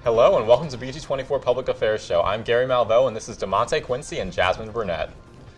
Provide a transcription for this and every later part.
Hello and welcome to BG24 Public Affairs Show. I'm Gary Malveaux and this is DeMonte Quincy and Jasmine Burnett.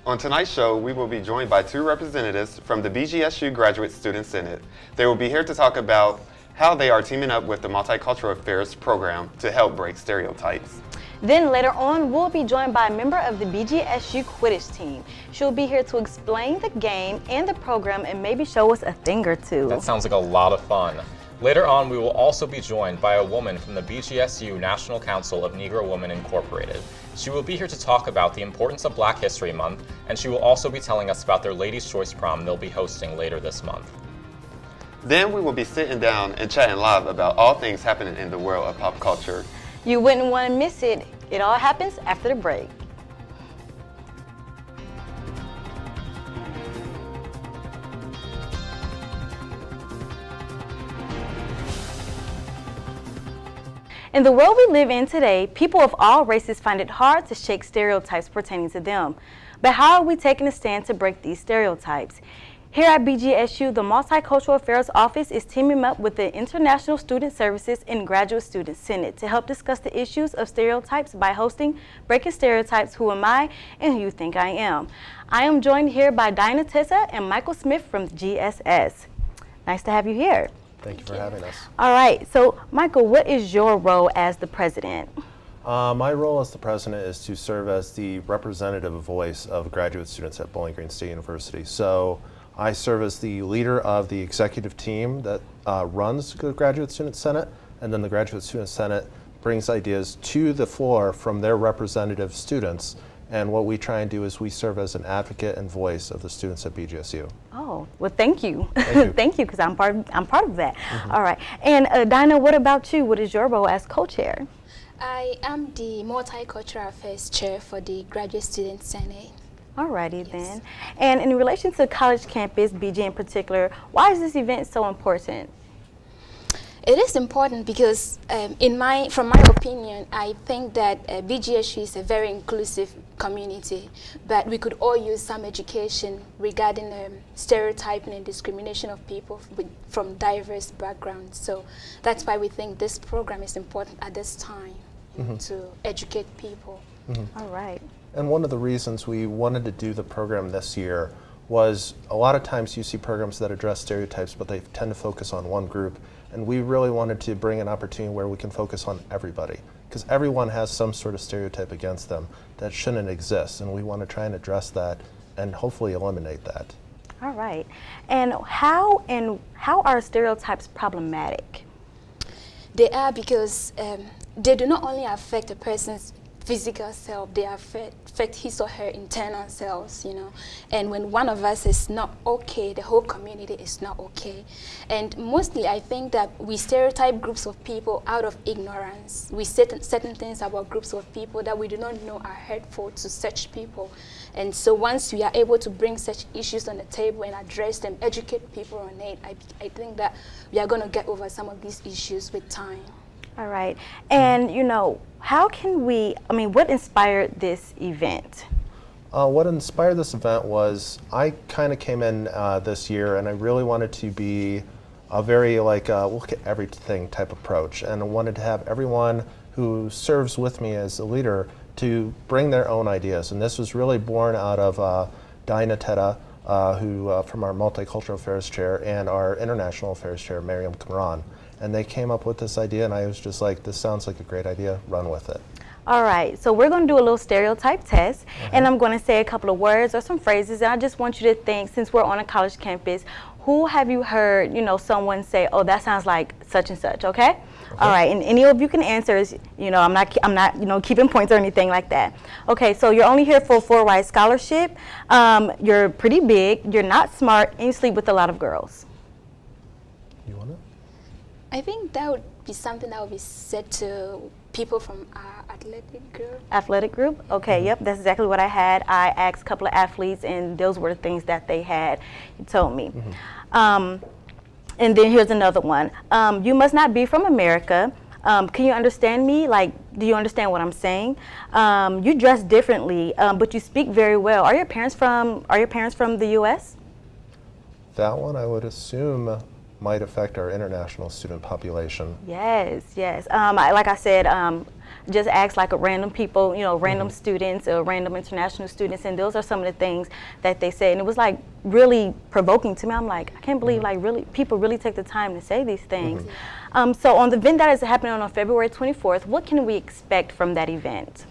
On tonight's show, we will be joined by two representatives from the BGSU Graduate Student Senate. They will be here to talk about how they are teaming up with the Multicultural Affairs program to help break stereotypes. Then later on, we'll be joined by a member of the BGSU Quidditch team. She'll be here to explain the game and the program and maybe show us a thing or two. That sounds like a lot of fun. Later on, we will also be joined by a woman from the BGSU National Council of Negro Women Incorporated. She will be here to talk about the importance of Black History Month, and she will also be telling us about their Ladies' Choice Prom they'll be hosting later this month. Then we will be sitting down and chatting live about all things happening in the world of pop culture. You wouldn't want to miss it. It all happens after the break. In the world we live in today, people of all races find it hard to shake stereotypes pertaining to them. But how are we taking a stand to break these stereotypes? Here at BGSU, the Multicultural Affairs Office is teaming up with the International Student Services and Graduate Student Senate to help discuss the issues of stereotypes by hosting Breaking Stereotypes, Who Am I and Who You Think I Am. I am joined here by Dinah Tessa and Michael Smith from GSS. Nice to have you here. Thank you for having us. All right, so Michael, what is your role as the president? My role as the president is to serve as the representative voice of graduate students at Bowling Green State University. So I serve as the leader of the executive team that runs the Graduate Student Senate, and then the Graduate Student Senate brings ideas to the floor from their representative students. And what we try and do is we serve as an advocate and voice of the students at BGSU. Oh, well, thank you. Thank you. Thank you, because I'm part of that. Mm-hmm. All right. And Dinah, what about you? What is your role as co-chair? I am the Multicultural Affairs Chair for the Graduate Student Senate. Alrighty Yes. then. And in relation to college campus, BG in particular, why is this event so important? It is important because, from my opinion, I think that BGSU is a very inclusive community, but we could all use some education regarding stereotyping and discrimination of people from diverse backgrounds. So that's why we think this program is important at this time to educate people. All right. And one of the reasons we wanted to do the program this year was a lot of times you see programs that address stereotypes, but they tend to focus on one group. And we really wanted to bring an opportunity where we can focus on everybody, because everyone has some sort of stereotype against them that shouldn't exist. And we want to try and address that and hopefully eliminate that. All right. And how are stereotypes problematic? They are because they do not only affect a person's physical self, they affect his or her internal selves, you know. And when one of us is not okay, the whole community is not okay. And mostly I think that we stereotype groups of people out of ignorance. We say certain things about groups of people that we do not know are hurtful to such people. And so once we are able to bring such issues on the table and address them, educate people on it, I think that we are going to get over some of these issues with time. All right. And, you know, what inspired this event? What inspired this event was I kind of came in this year and I really wanted to be a very look at everything type approach, and I wanted to have everyone who serves with me as a leader to bring their own ideas. And this was really born out of Dinah Tessa, who from our Multicultural Affairs Chair, and our International Affairs Chair, Miriam Kamran. And they came up with this idea, and I was just like, this sounds like a great idea, run with it. All right, so we're going to do a little stereotype test, and I'm going to say a couple of words or some phrases, and I just want you to think, since we're on a college campus, who have you heard, you know, someone say, oh, that sounds like such and such, okay? All right, and any of you can answer, you know, I'm not, you know, keeping points or anything like that. Okay, so you're only here for a full-ride scholarship, you're pretty big, you're not smart, and you sleep with a lot of girls. You want it? I think that would be something that would be said to people from our athletic group. Athletic group? Okay, yep, that's exactly what I had. I asked a couple of athletes, and those were the things that they had told me. And then here's another one. You must not be from America. Can you understand me? Like, do you understand what I'm saying? You dress differently, but you speak very well. Are your parents from the U.S.? That one, I would assume might affect our international student population. Yes, yes. Like I said, just ask like a random people, random students or random international students, and those are some of the things that they say. And it was like really provoking to me. I'm like, I can't believe like really people really take the time to say these things. So on the event that is happening on February 24th, what can we expect from that event?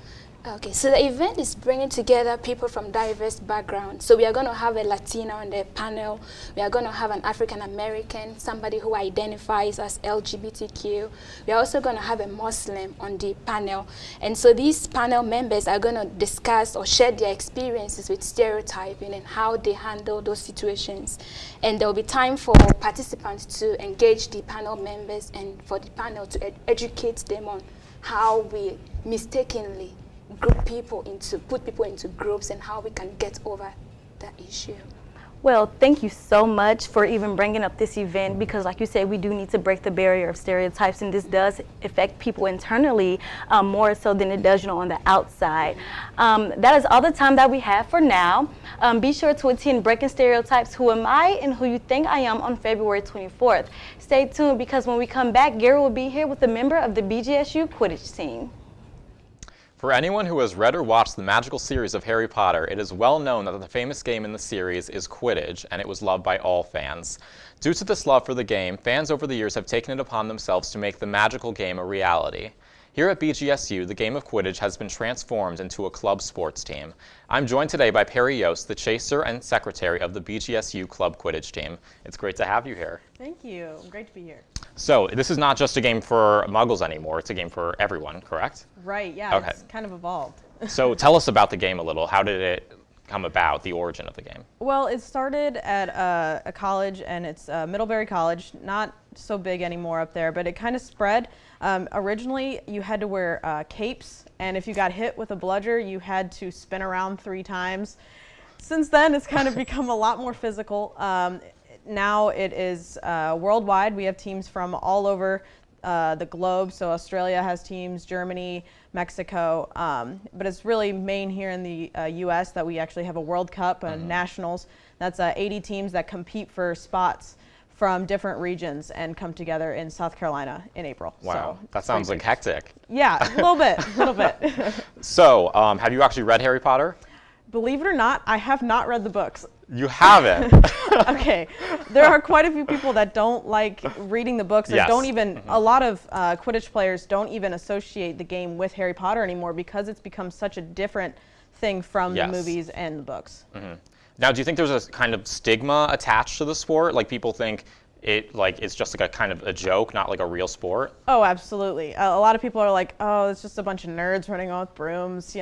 Okay, so the event is bringing together people from diverse backgrounds. So we are going to have a Latino on the panel. We are going to have an African American, somebody who identifies as LGBTQ. We are also going to have a Muslim on the panel. And so these panel members are going to discuss or share their experiences with stereotyping and how they handle those situations. And there will be time for participants to engage the panel members and for the panel to educate them on how we mistakenly put people into groups and how we can get over that issue. Well, thank you so much for even bringing up this event, because like you said, we do need to break the barrier of stereotypes, and this does affect people internally more so than it does on the outside. That is all the time that we have for now. Be sure to attend Breaking Stereotypes, Who Am I and Who You Think I Am on February 24th. Stay tuned, because when we come back, Gary will be here with a member of the BGSU Quidditch team. For anyone who has read or watched the magical series of Harry Potter, it is well known that the famous game in the series is Quidditch, and it was loved by all fans. Due to this love for the game, fans over the years have taken it upon themselves to make the magical game a reality. Here at BGSU, the game of Quidditch has been transformed into a club sports team. I'm joined today by Perry Yost, the chaser and secretary of the BGSU Club Quidditch team. It's great to have you here. Thank you. Great to be here. So this is not just a game for Muggles anymore, it's a game for everyone, correct? Right, yeah, Okay. It's kind of evolved. So tell us about the game a little. How did it come about, the origin of the game? Well, it started at a college, and it's Middlebury College, not so big anymore up there, but it kind of spread. Originally, you had to wear capes, and if you got hit with a bludger, you had to spin around 3 times. Since then, it's kind of become a lot more physical. Now it is worldwide. We have teams from all over the globe. So Australia has teams, Germany, Mexico, but it's really main here in the US that we actually have a World Cup and nationals. That's 80 teams that compete for spots from different regions and come together in South Carolina in April. Wow, so that sounds like hectic. Yeah, a little bit. So, have you actually read Harry Potter? Believe it or not, I have not read the books. You haven't? Okay, there are quite a few people that don't like reading the books, and Yes. don't even, a lot of Quidditch players don't even associate the game with Harry Potter anymore, because it's become such a different thing from Yes. the movies and the books. Now, do you think there's a kind of stigma attached to the sport? Like, people think it's just like a kind of a joke, not like a real sport? Oh, absolutely. A lot of people are like, oh, it's just a bunch of nerds running around with brooms,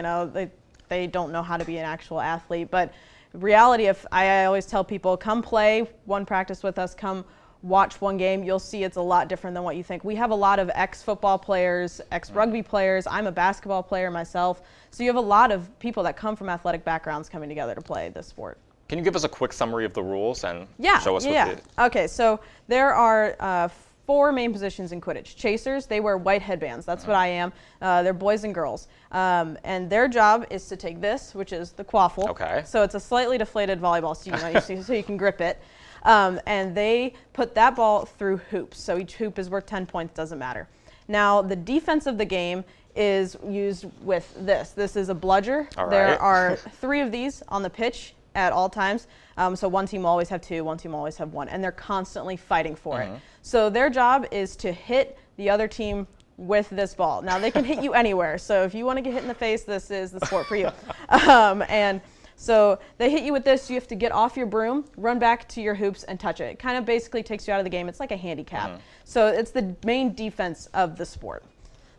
they don't know how to be an actual athlete. But reality, if I always tell people, come play one practice with us, come watch one game, you'll see it's a lot different than what you think. We have a lot of ex-football players, ex-rugby players. I'm a basketball player myself. So you have a lot of people that come from athletic backgrounds coming together to play this sport. Can you give us a quick summary of the rules and show us Yeah. what Okay, so there are 4 main positions in Quidditch. Chasers, they wear white headbands. That's what I am. They're boys and girls. And their job is to take this, which is the quaffle. Okay. So it's a slightly deflated volleyball, so you can grip it. And they put that ball through hoops. So each hoop is worth 10 points, doesn't matter. Now, the defense of the game is used with this. This is a bludger. All right. There are 3 of these on the pitch at all times. So one team will always have 2, one team will always have 1, and they're constantly fighting for it. So their job is to hit the other team with this ball. Now, they can hit you anywhere. So if you want to get hit in the face, this is the sport for you. And so they hit you with this. You have to get off your broom, run back to your hoops, and touch it. It kind of basically takes you out of the game. It's like a handicap. So it's the main defense of the sport.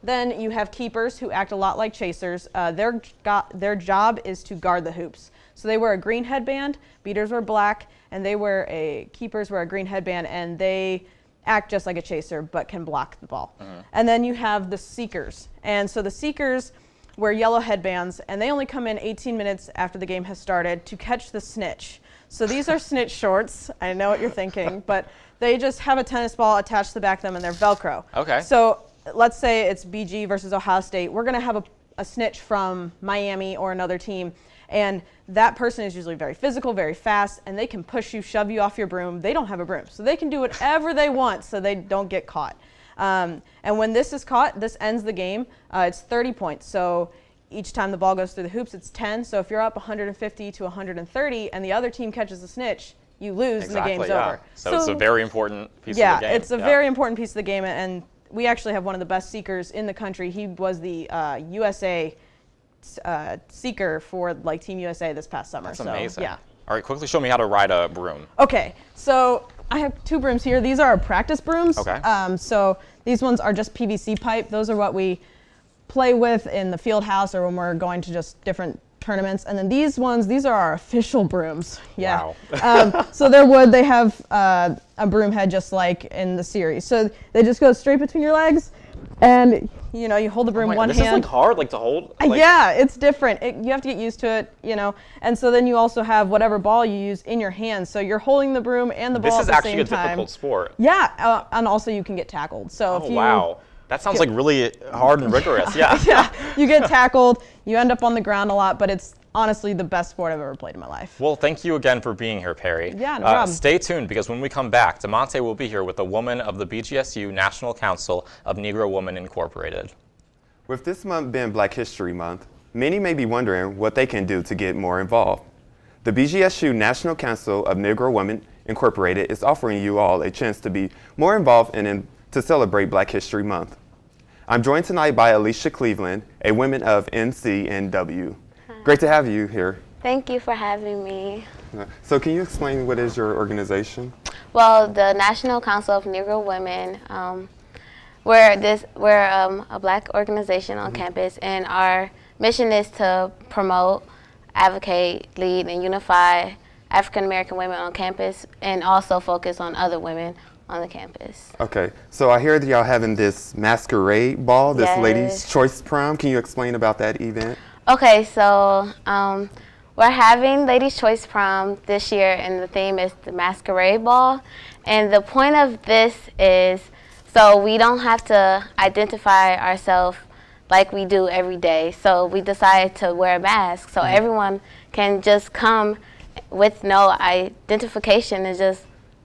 Then you have keepers, who act a lot like chasers. Their job is to guard the hoops. So they wear a green headband, beaters wear black, and keepers wear a green headband, and they act just like a chaser but can block the ball. And then you have the seekers. And so the seekers wear yellow headbands, and they only come in 18 minutes after the game has started to catch the snitch. So these are snitch shorts. I know what you're thinking, but they just have a tennis ball attached to the back of them, and they're Velcro. Okay. So let's say it's BG versus Ohio State. We're going to have a snitch from Miami or another team, And that person is usually very physical, very fast, and they can push you, shove you off your broom. They don't have a broom, so they can do whatever they want so they don't get caught. And when this is caught, this ends the game. It's 30 points. So each time the ball goes through the hoops, it's 10. So if you're up 150 to 130 and the other team catches a snitch, you lose and the game's over. So it's a very important piece of the game. Yeah, it's a very important piece of the game, and we actually have one of the best seekers in the country. He was the USA seeker for like Team USA this past summer. That's amazing. Yeah. All right, quickly show me how to ride a broom. Okay, so I have 2 brooms here. These are our practice brooms. Okay. So these ones are just PVC pipe. Those are what we play with in the field house or when we're going to just different tournaments. And then these ones, these are our official brooms. Yeah. Wow. So they're wood. They have a broom head just like in the series. So they just go straight between your legs, and you know, you hold the broom one this hand. This is like hard, like to hold. Like, yeah, it's different. You have to get used to it, you know. And so then you also have whatever ball you use in your hands. So you're holding the broom and the ball at the same time. This is actually a difficult sport. Yeah, and also you can get tackled. So if you, wow. That sounds like really hard and rigorous. Yeah. Yeah, you get tackled. You end up on the ground a lot, but it's honestly the best sport I've ever played in my life. Well, thank you again for being here, Perry. Yeah, no problem. Stay tuned, because when we come back, DeMonte will be here with a woman of the BGSU National Council of Negro Women Incorporated. With this month being Black History Month, many may be wondering what they can do to get more involved. The BGSU National Council of Negro Women Incorporated is offering you all a chance to be more involved and to celebrate Black History Month. I'm joined tonight by Alicia Cleveland, a woman of NCNW. Hi. Great to have you here. Thank you for having me. So can you explain what is your organization? Well, the National Council of Negro Women, we're a Black organization on campus, and our mission is to promote, advocate, lead, and unify African American women on campus, and also focus on other women on the campus. Okay, so I hear that y'all having this masquerade ball, this Yes. Ladies' Choice Prom. Can you explain about that event? Okay, so we're having Ladies' Choice Prom this year, and the theme is the Masquerade Ball. And the point of this is so we don't have to identify ourselves like we do every day. So we decided to wear a mask so everyone can just come with no identification and just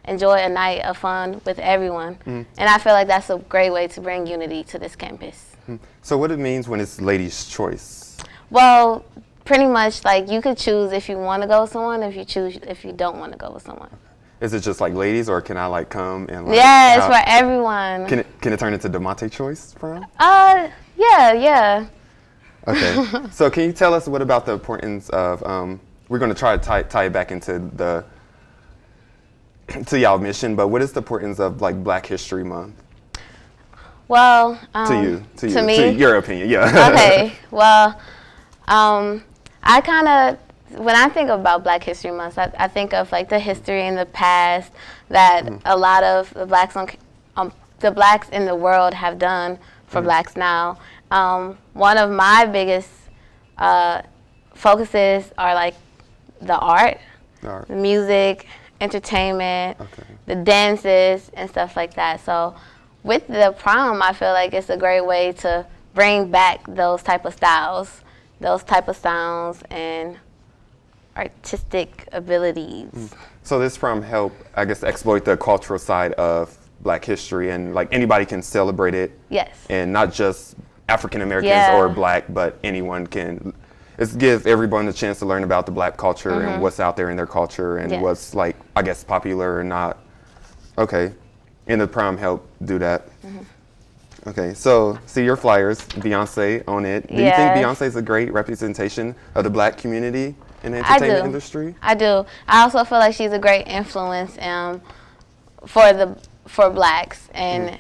enjoy a night of fun with everyone. And I feel like that's a great way to bring unity to this campus. So what it means when it's Ladies' Choice? Well, pretty much like you could choose if you want to go with someone, if you don't want to go with someone. Is it just like ladies, or can I like come and like? Yeah, it's for everyone. Can it turn into DeMonte Choice Prom? Yeah. Okay. So can you tell us what about the importance of? We're going to try to tie it back into to y'all mission, but what is the importance of like Black History Month? Well, to me? to your opinion, yeah. Okay. Well, I kind of, when I think about Black History Month, I think of like the history in the past that a lot of the blacks in the world have done for blacks now. One of my biggest focuses are like the art, the music, entertainment, the dances, and stuff like that. So with the prom, I feel like it's a great way to bring back those type of styles, those type of sounds, and artistic abilities. So this prom help, I guess, exploit the cultural side of Black history, and like anybody can celebrate it. Yes. And not just African Americans or Black, but anyone can. It's give everyone a chance to learn about the Black culture and what's out there in their culture and what's like, I guess, popular or not. Okay. And the prom help do that. Okay, so see your flyers, Beyonce on it. Do you think Beyonce is a great representation of the Black community in the entertainment industry? I do. I also feel like she's a great influence for blacks, and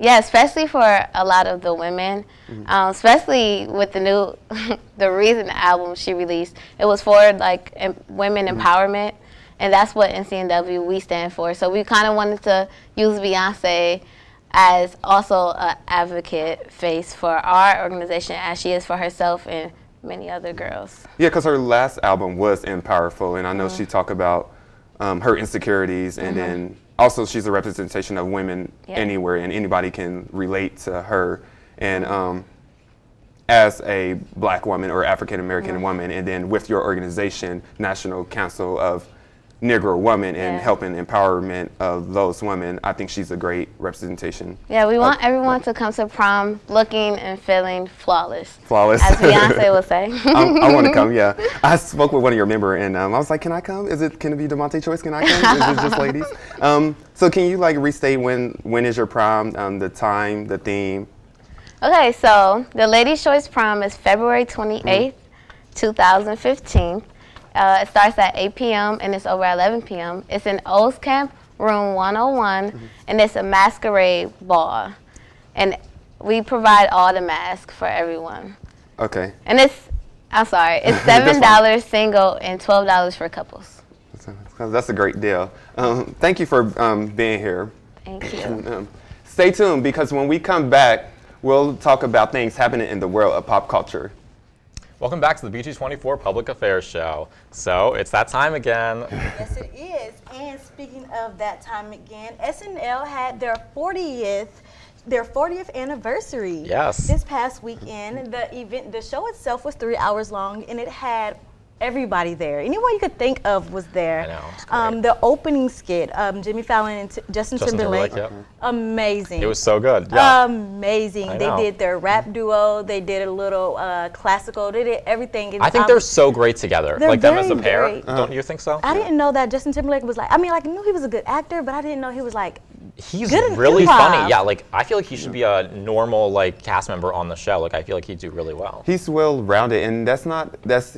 especially for a lot of the women, especially with the recent album she released. It was for like women empowerment, and that's what NCNW we stand for. So we kind of wanted to use Beyonce as also an advocate face for our organization, as she is for herself and many other girls. Yeah, because her last album was Empowerful, and I know she talked about her insecurities, and then also she's a representation of women anywhere, and anybody can relate to her. And as a black woman or African American woman, and then with your organization, National Council of Negro Women, and helping empowerment of those women. I think she's a great representation. Yeah, we want everyone to come to prom looking and feeling flawless. Flawless. As Beyonce would say. I want to come, yeah. I spoke with one of your members, and I was like, can I come? Can it be DeMonte Choice? Can I come? Is it just ladies? So can you like restate when is your prom, the time, the theme? Okay, so the Ladies' Choice Prom is February 28th, 2015. It starts at 8 p.m. and it's over at 11 p.m. It's in O's Camp, room 101, and it's a masquerade ball. And we provide all the masks for everyone. Okay. And it's $7 single and $12 for couples. That's a great deal. Thank you for being here. Thank you. Stay tuned, because when we come back, we'll talk about things happening in the world of pop culture. Welcome back to the BG24 Public Affairs Show. So it's that time again. Yes, it is. And speaking of that time again, SNL had their 40th anniversary. Yes. This past weekend. The show itself was 3 hours long, and it had everybody there. Anyone you could think of was there. I know. It's great. The opening skit, Jimmy Fallon and Justin Timberlake. Yep. Amazing. It was so good. Yeah. Amazing. I They know. did their rap duo. They did a little classical. They did everything. I think they're so great together. They're Like them as a very pair. great. Don't you think so? I didn't know that Justin Timberlake was like, I knew he was a good actor, but I didn't know he was like, He's good in really improv. funny. Yeah, like I feel like he should be a normal like cast member on the show. Like I feel like he'd do really well. He's well rounded, and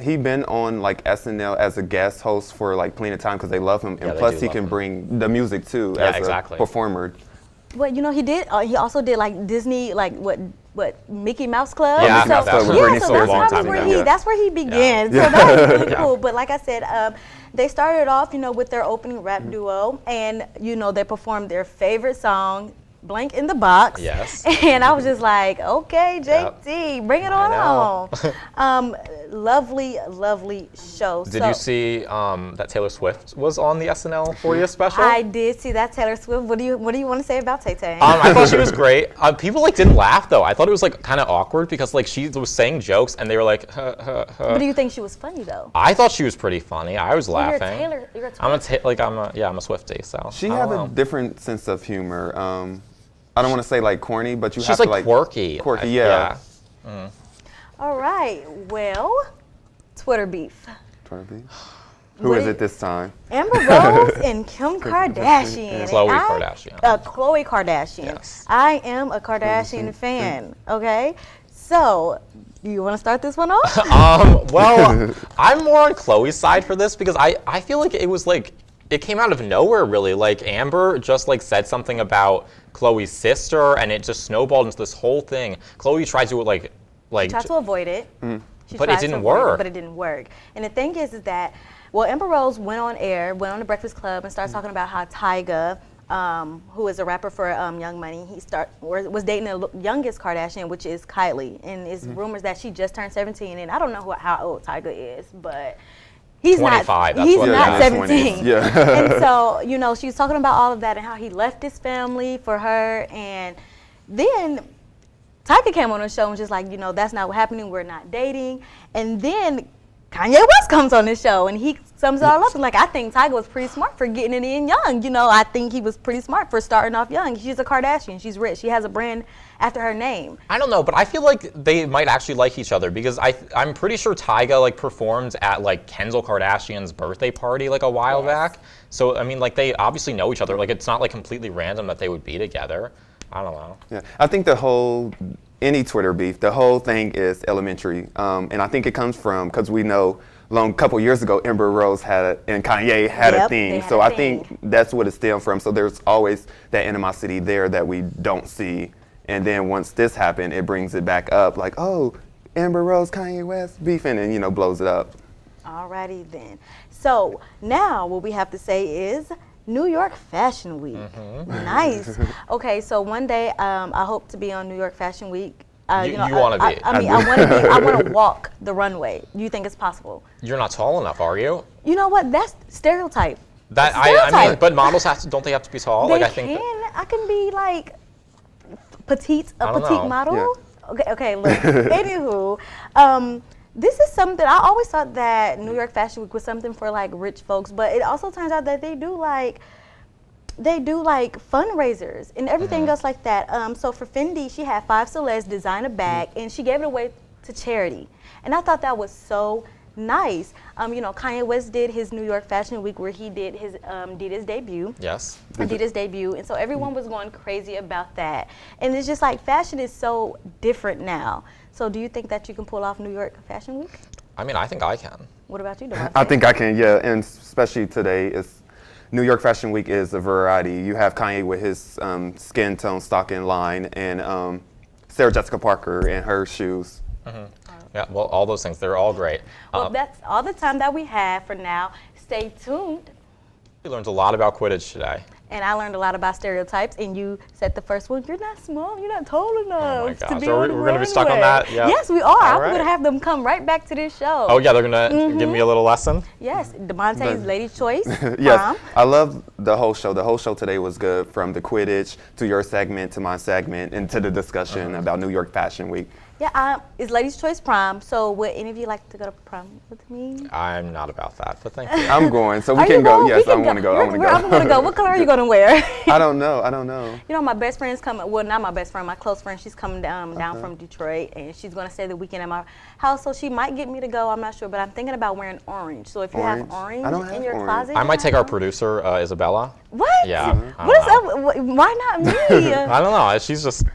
he been on like SNL as a guest host for like plenty of time because they love him, and Yeah, they plus do he love can him. bring the music too Yeah, as exactly. a performer. well, he did. He also did like Disney, like what Mickey Mouse Club. Yeah, Mickey Mouse Club with yeah, Britney so Spears. that's Long time where ago. that's where he began. Yeah. So that was really Yeah. cool. But like I said, they started off, with their opening rap duo, and they performed their favorite song, Blank in the Box. Yes. And I was just like, okay, JT, bring it on know. home. Lovely, lovely show. Did you see that Taylor Swift was on the SNL 40th special? I did see that, Taylor Swift. What do you want to say about Tay Tay? I thought she was great. People didn't laugh though. I thought it was like kind of awkward because like she was saying jokes and they were like, huh, huh, huh. But do you think she was funny though? I thought she was pretty funny. I was You're a laughing. Taylor. You're a I'm a Swiftie, so She I has don't a know. different sense of humor. I don't want to say like corny, but you She's have like to like quirky. Quirky, yeah. All right. Well, Twitter beef. Who is it this time? Amber Rose and Kim Kardashian. Khloe And Kardashian. Khloe Kardashian. Yes. I am a Kardashian fan. Okay. So, do you want to start this one off? Well, I'm more on Khloe's side for this because I feel like it was like it came out of nowhere really. Like Amber just like said something about Khloe's sister and it just snowballed into this whole thing. Khloe tried to like Tried to avoid it. She But it tried to didn't avoid work. But it didn't work. And the thing is that, well, Amber Rose went on the Breakfast Club and started talking about how Tyga, who is a rapper for Young Money, was dating the youngest Kardashian, which is Kylie. And it's rumors that she just turned 17. And I don't know how old Tyga is, but he's 25, not. that's He's what not it is. 17. Yeah. And so, she was talking about all of that and how he left his family for her. And then Tyga came on the show and was just like, that's not what happening. We're not dating. And then Kanye West comes on the show and he sums it all up. Like, I think Tyga was pretty smart for getting it in young. I think he was pretty smart for starting off young. She's a Kardashian. She's rich. She has a brand after her name. I don't know, but I feel like they might actually like each other because I'm pretty sure Tyga like performed at like Kendall Kardashian's birthday party like a while back. So I mean, like they obviously know each other. Like it's not like completely random that they would be together. I don't know. Yeah, I think any Twitter beef, the whole thing is elementary, and I think it comes from because we know a couple years ago Amber Rose and Kanye had a Yep, thing, they had so a I thing. think that's what it stemmed from. So there's always that animosity there that we don't see, and then once this happened, it brings it back up, like Amber Rose, Kanye West beefing, and blows it up. Alrighty then. So now what we have to say is New York Fashion Week. Nice. Okay, so one day I hope to be on New York Fashion Week. You want to be. I want to walk the runway. Do you think it's possible? You're not tall enough, are you? You know what? That's stereotype. That I mean, Stereotype. but models don't they have to be tall? They like I can. think. I can be like a I don't petite know. model. Yeah. Okay, look. Anywho, this is something I always thought that New York Fashion Week was something for like rich folks, but it also turns out that they do like fundraisers and everything else like that. So for Fendi, she had 5 Celeste design a bag and she gave it away to charity, and I thought that was so nice. You know, Kanye West did his New York Fashion Week where he did his Adidas debut. Yes. Adidas debut, and so everyone was going crazy about that. And it's just like fashion is so different now. So do you think that you can pull off New York Fashion Week? I mean, I think I can. What about you, Devontae? I think I can, yeah, and especially today, it's New York Fashion Week is a variety. You have Kanye with his skin tone stocking line, and Sarah Jessica Parker and her shoes. Yeah, well, all those things, they're all great. Well, that's all the time that we have for now. Stay tuned. We learned a lot about Quidditch today. And I learned a lot about stereotypes, and you said the first one, you're not small, you're not tall enough to be so on the we're going to be stuck on runway. that? Yeah. Yes, we are. All I'm right. going to have them come right back to this show. Oh, yeah, they're going to give me a little lesson? Yes, Devontae's Lady's Choice. Yes, I love the whole show. The whole show today was good, from the Quidditch to your segment to my segment and to the discussion about New York Fashion Week. Yeah, it's Ladies' Choice Prom, so would any of you like to go to prom with me? I'm not about that, but thank you. I'm going, so we Are can you go. going? Yes, We I can want to go. I want to go. I'm going to go. What color are you going to wear? I don't know. You know, my best friend's coming. Well, not my best friend, my close friend. She's coming down from Detroit, and she's going to stay the weekend at my house. So she might get me to go. I'm not sure, but I'm thinking about wearing orange. So if you have orange I don't have in your orange. closet, I might take our orange. producer, Isabella. What? Yeah. What is up? Why not me? I don't know. She's just.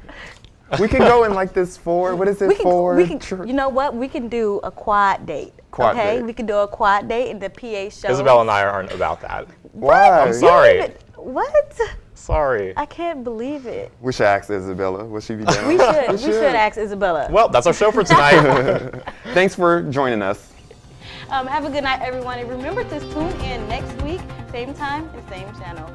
We can go in like this for, what is it for? You know what? We can do a quad date. Quad okay? date. We can do a quad date in the PA show. Isabella and I aren't about that. Why? I'm sorry. What? Sorry. I can't believe it. We should ask Isabella. Will she be down? We should. We should ask Isabella. Well, that's our show for tonight. Thanks for joining us. Have a good night, everyone. And remember to tune in next week, same time and same channel.